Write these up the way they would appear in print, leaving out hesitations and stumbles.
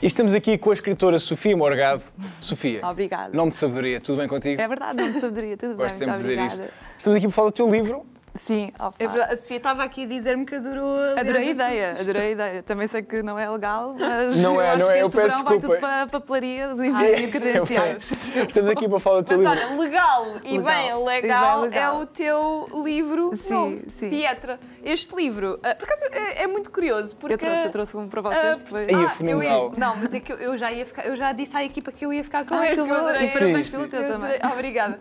E estamos aqui com a escritora Sofia Morgado. Sofia, Obrigada. nome de sabedoria, tudo bem contigo? É verdade, nome de sabedoria, tudo bem, Gosto sempre de dizer obrigada. isto. Estamos aqui para falar do teu livro. Sim, opa. É verdade, a Sofia estava aqui a dizer-me que adorou. Adorei a ideia. Também sei que não é legal, mas Não é, eu acho não que é, eu este peço verão vai desculpa. tudo para papelarias e credenciais. Estamos aqui para falar do teu Mas livro. olha, legal e bem legal é legal. o teu livro Sim, novo, sim. Pietra. Este livro, por acaso, é muito curioso, porque... Eu trouxe um para vocês depois. Ai, fenomenal. Não, mas é que eu já ia ficar, eu já disse à equipa que eu ia ficar com Ah, este, que que eu bom. adorei. E parabéns Sim, pelo sim. teu também. Obrigada.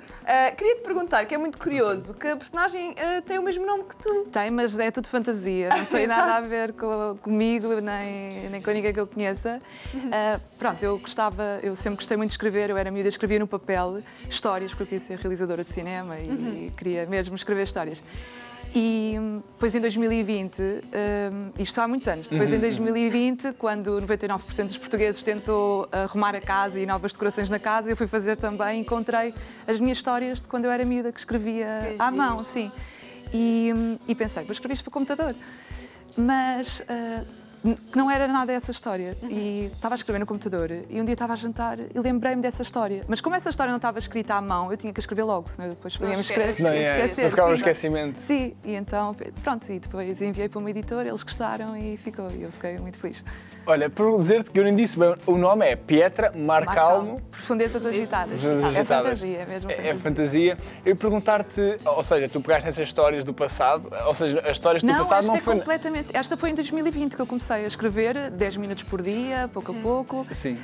Queria-te perguntar, que é muito curioso, que a personagem tem o mesmo nome que tu. Tem, mas é tudo fantasia, não tem nada a ver comigo, nem com ninguém que eu conheça. Pronto, eu sempre gostei muito de escrever, eu era miúda, escrevia no papel histórias, porque eu queria ser realizadora de cinema e queria mesmo escrever histórias. E depois em 2020, isto há muitos anos, depois em 2020, quando 99% dos portugueses tentou arrumar a casa e novas decorações na casa, eu fui fazer também, encontrei as minhas histórias de quando eu era miúda, que escrevia à mão, sim. E pensei, vou escrever isto para o computador. Mas que não era nada essa história. E estava a escrever no computador e um dia estava a jantar e lembrei-me dessa história. Mas como essa história não estava escrita à mão, eu tinha que escrever logo, senão depois podíamos esquecer. Não ficava no esquecimento. Sim, e então, pronto, e depois enviei para uma editora, eles gostaram e ficou. E eu fiquei muito feliz. Olha, por dizer-te que eu nem disse bem, o nome é Pietra, Mar Calmo. Profundezas agitadas. Agitadas. É fantasia, é mesmo É fantasia. Eu ia perguntar-te, ou seja, tu pegaste essas histórias do passado, ou seja, as histórias do passado não foi... Completamente. Esta foi em 2020 que eu comecei a escrever, 10 minutos por dia, pouco a pouco. Sim.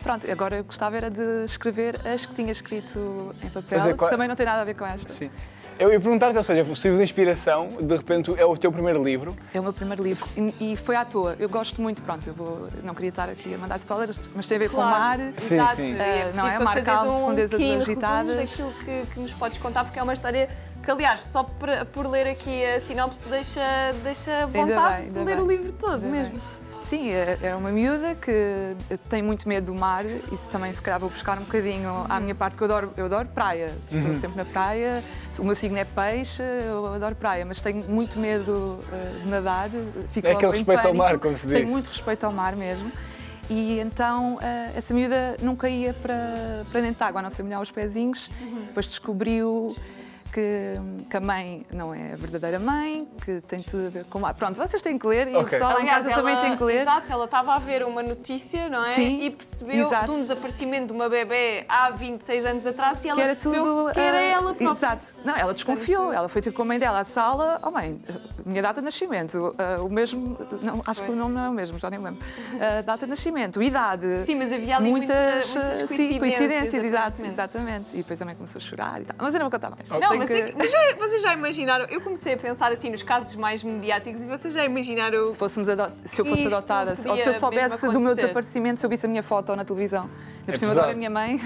Pronto, agora eu gostava era de escrever as que tinha escrito em papel, Mas é, que também não tem nada a ver com esta. Sim. Eu ia perguntar-te, ou seja, o livro de inspiração, de repente é o teu primeiro livro. É o meu primeiro livro e foi à toa. Eu gosto muito, pronto, não queria estar aqui a mandar spoilers, mas tem a ver com o mar. Sim, Exato. sim. Não é? Para Mar fazeres calmo, profundezas agitadas. daquilo que nos podes contar, porque é uma história que, aliás, só por ler aqui a sinopse deixa vontade de ler o livro todo mesmo. Sim, era uma miúda que tem muito medo do mar, isso também se calhar vou buscar um bocadinho à minha parte, que eu adoro praia, estou sempre na praia, o meu signo é peixe, eu adoro praia, mas tenho muito medo de nadar, fico É logo aquele em respeito ao pânico. mar, como se diz. Tenho muito respeito ao mar mesmo. E então essa miúda nunca ia para dentro de água, a não ser molhar os pezinhos, depois descobriu que a mãe não é a verdadeira mãe, que tem tudo a ver com o mar. Pronto, vocês têm que ler e o pessoal lá em casa também tem que ler. Exato, ela estava a ver uma notícia, não é? Sim, e percebeu exato. de um desaparecimento de uma bebê há 26 anos atrás e ela Que era percebeu tudo, que era ela própria. Exato. Não, ela desconfiou. Ela foi ter com a mãe dela à sala. Oh mãe, minha data de nascimento, o mesmo, não, acho que o nome não é o mesmo, já nem lembro. Data de nascimento, idade. Sim, mas havia ali muitas coincidências. Exatamente. E depois a mãe começou a chorar e tal. Mas eu não vou contar mais. Não, mas vocês já imaginaram, eu comecei a pensar assim nos casos mais mediáticos e vocês já imaginaram... Se eu fosse adotada, ou se eu soubesse do meu desaparecimento, se eu visse a minha foto na televisão. Eu, por cima, adoro a minha mãe.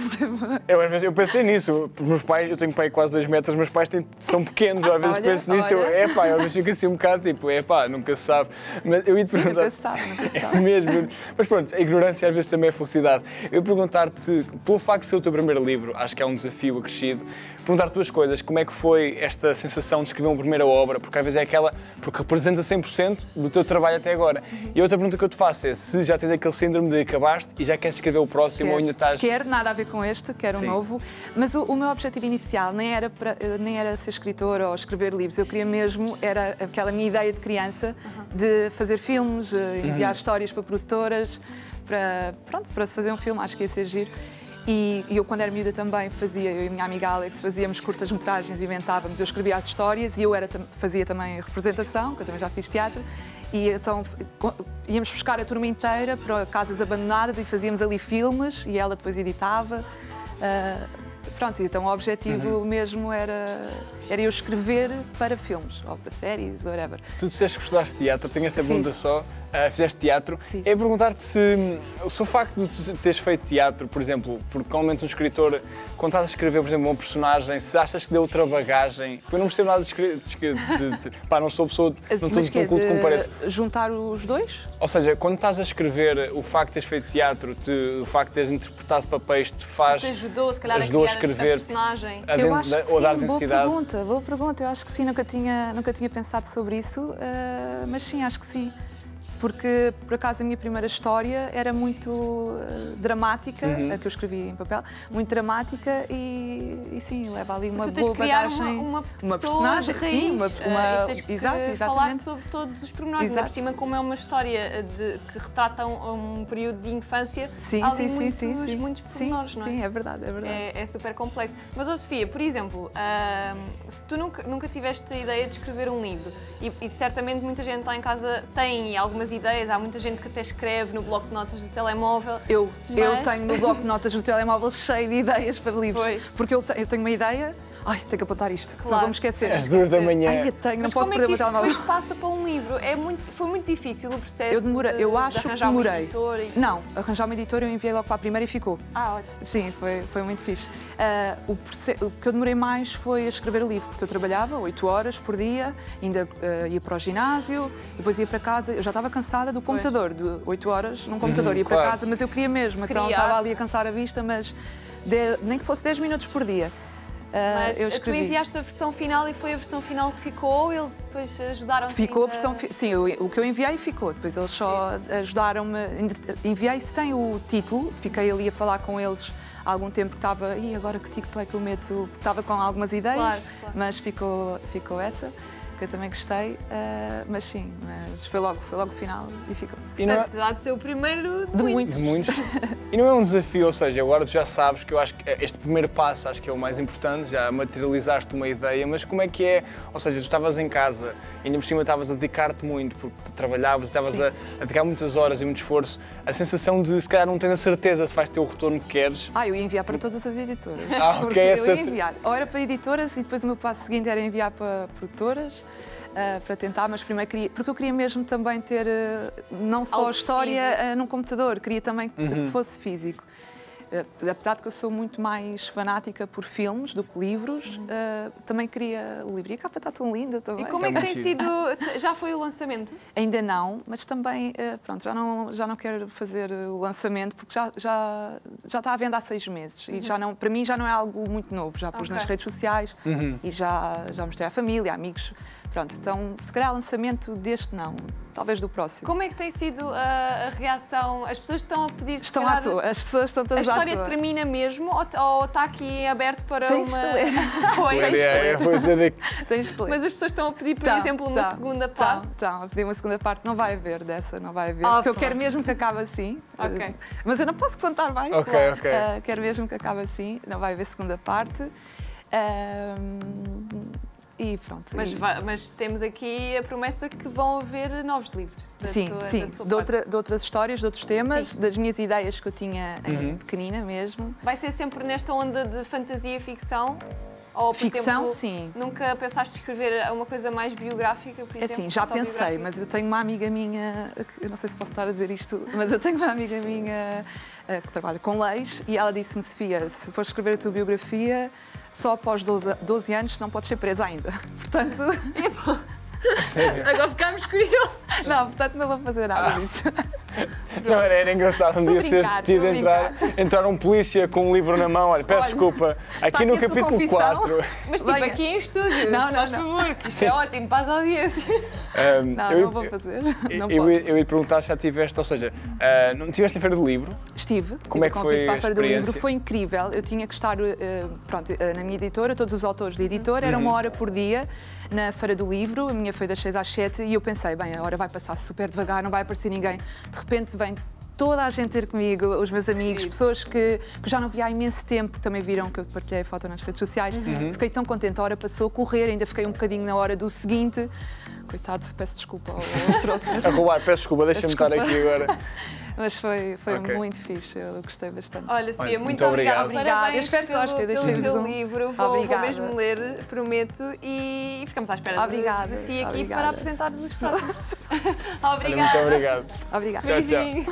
Eu pensei nisso, porque meus pais, eu tenho pai quase 2 metros, meus pais são pequenos, eu às vezes penso nisso, às vezes fico assim um bocado tipo, nunca se sabe. Mas eu ia te perguntar. Nunca se sabe. É mesmo. Mas pronto, a ignorância às vezes também é felicidade. Eu ia perguntar-te, pelo facto de ser o teu primeiro livro, acho que é um desafio acrescido, perguntar-te 2 coisas. Como é que foi esta sensação de escrever uma primeira obra? Porque às vezes é aquela, porque representa 100% do teu trabalho até agora. E a outra pergunta que eu te faço é se já tens aquele síndrome de acabaste e já queres escrever o próximo ou ainda estás... Quero, nada a ver com este, quero um novo. Mas o meu objetivo inicial nem era ser escritora ou escrever livros. Eu queria mesmo, era aquela minha ideia de criança, de fazer filmes, enviar histórias para produtoras, para se fazer um filme, acho que ia ser giro. E eu, quando era miúda, também fazia, eu e a minha amiga Alex, fazíamos curtas-metragens, inventávamos, eu escrevia as histórias e eu fazia também a representação, que eu também já fiz teatro, e então íamos buscar a turma inteira para casas abandonadas e fazíamos ali filmes e ela depois editava. Pronto, então o objetivo mesmo era eu escrever para filmes, ou para séries, whatever. Tu disseste que estudaste teatro, tenho esta pergunta só. Fizeste teatro. É perguntar-te se o facto de tu teres feito teatro, por exemplo, porque normalmente um escritor, quando estás a escrever, por exemplo, uma personagem, se achas que deu outra bagagem, porque eu não percebo nada de escrever, não sou pessoa, não estou tão culto como parece. Juntar os dois? Ou seja, quando estás a escrever, o facto de teres feito teatro, o facto de teres interpretado papéis, te faz... Te ajudou, se calhar, a escrever a personagem. Eu acho que ou a dar sim, densidade. Boa pergunta. Eu acho que sim, nunca tinha pensado sobre isso, mas sim, acho que sim. porque por acaso a minha primeira história era muito dramática, a que eu escrevi em papel, muito dramática e sim, leva ali uma boa bagagem. Uma personagem, de raiz, sim, e tens que exatamente. falar sobre todos os pormenores, ainda por cima como é uma história que retrata um período de infância, há ali muitos pormenores, não é? Sim, é verdade. É super complexo. Mas, Sofia, por exemplo, tu nunca tiveste a ideia de escrever um livro e certamente muita gente lá em casa tem algumas ideias, há muita gente que até escreve no bloco de notas do telemóvel. Eu tenho no bloco de notas do telemóvel cheio de ideias para livros, porque eu tenho uma ideia. Ai, tenho que apontar isto, só vou-me esquecer. Às 2 da manhã. Ai, não posso perder o meu telemóvel. Mas como é que isto depois passa para um livro? Foi muito difícil o processo eu acho que demorei. Não, arranjar uma editora eu enviei logo para a primeira e ficou. Ótimo. Sim, foi muito fixe. O que eu demorei mais foi a escrever o livro, porque eu trabalhava 8 horas por dia, ainda ia para o ginásio, depois ia para casa. Eu já estava cansada do computador, de 8 horas num computador, ia para casa, mas eu queria mesmo. Então estava ali a cansar a vista, mas nem que fosse 10 minutos por dia. Mas tu enviaste a versão final e foi a versão final que ficou, eles depois ajudaram-te? Ficou a versão sim, o que eu enviei ficou, depois eles só ajudaram-me, enviei sem o título, fiquei ali a falar com eles há algum tempo que estava, e agora que título é que eu meto, estava com algumas ideias, claro. Mas ficou essa. Que eu também gostei, mas sim, mas foi logo o final e ficou. Portanto, há de ser o primeiro de muitos. E não é um desafio, ou seja, agora tu já sabes que eu acho que este primeiro passo acho que é o mais importante, já materializaste uma ideia, mas como é que é? Ou seja, tu estavas em casa, ainda por cima estavas a dedicar-te muito, porque tu trabalhavas, estavas a dedicar muitas horas e muito esforço, a sensação de se calhar não tens a certeza se vais ter o retorno que queres. Eu ia enviar para todas as editoras. Ok, eu ia enviar. Ou era para editoras e depois o meu passo seguinte era enviar para produtoras. Para tentar, mas primeiro porque eu queria mesmo também ter não só a história num computador, queria também que fosse físico. Apesar de que eu sou muito mais fanática por filmes do que livros, também queria o livro. E a capa está tão linda também. E como é que tem sido? Já foi o lançamento? Ainda não, mas também, pronto, já não quero fazer o lançamento porque já está à venda há 6 meses e para mim já não é algo muito novo. Já pus nas redes sociais e já mostrei à família, amigos. Pronto, então se calhar lançamento deste não, talvez do próximo. Como é que tem sido a reação? As pessoas estão a pedir... Estão à toa, as pessoas estão todas à toa. A história termina mesmo ou está aqui aberto para Tens uma... Tens de ler. Mas as pessoas estão a pedir, por exemplo, uma segunda parte? Estão a pedir uma segunda parte, não vai haver dessa, não vai haver. Porque eu quero mesmo que acabe assim. Mas eu não posso contar mais. Quero mesmo que acabe assim, não vai haver segunda parte. E pronto. Mas temos aqui a promessa que vão haver novos livros. Sim, de outras histórias, de outros temas, das minhas ideias que eu tinha pequenina mesmo. Vai ser sempre nesta onda de fantasia e ficção? Ou, por exemplo, sim. Nunca pensaste escrever uma coisa mais biográfica, por exemplo? Assim, já pensei, mas eu tenho uma amiga minha, eu não sei se posso estar a dizer isto, mas eu tenho uma amiga minha que trabalha com leis e ela disse-me, Sofia, se fores escrever a tua biografia, só após 12 anos não podes ser presa ainda. Portanto... Agora ficámos curiosos. Não, portanto não vou fazer nada disso. Não, era engraçado um dia ser tido entrar um polícia com um livro na mão. Olha, peço desculpa, aqui no capítulo 4. Mas tipo aqui em estúdio, não, faz favor, que isso é ótimo para as audiências. Não vou fazer. Eu ia perguntar se já tiveste, ou seja, não tiveste a Feira do Livro? Estive. Como é que foi a Feira do Livro? Foi incrível. Eu tinha que estar, na minha editora, todos os autores da editora, era 1 hora por dia na Feira do Livro. A minha foi das 6 às 7 e eu pensei, bem, a hora vai passar super devagar, não vai aparecer ninguém. De repente vem toda a gente ter comigo, os meus amigos, pessoas que já não via há imenso tempo, também viram que eu partilhei a foto nas redes sociais. Fiquei tão contente, a hora passou a correr, ainda fiquei um bocadinho na hora do seguinte. Coitado, peço desculpa ao outro. A roubar, peço desculpa, deixa-me estar aqui agora. Mas foi muito fixe, eu gostei bastante. Olha, Sofia, muito obrigada. Eu espero que gostem. Pelo teu livro, vou mesmo ler, prometo, e ficamos à espera de ti aqui para apresentares os próximos. Obrigada. Muito obrigado. Obrigada. Beijinho.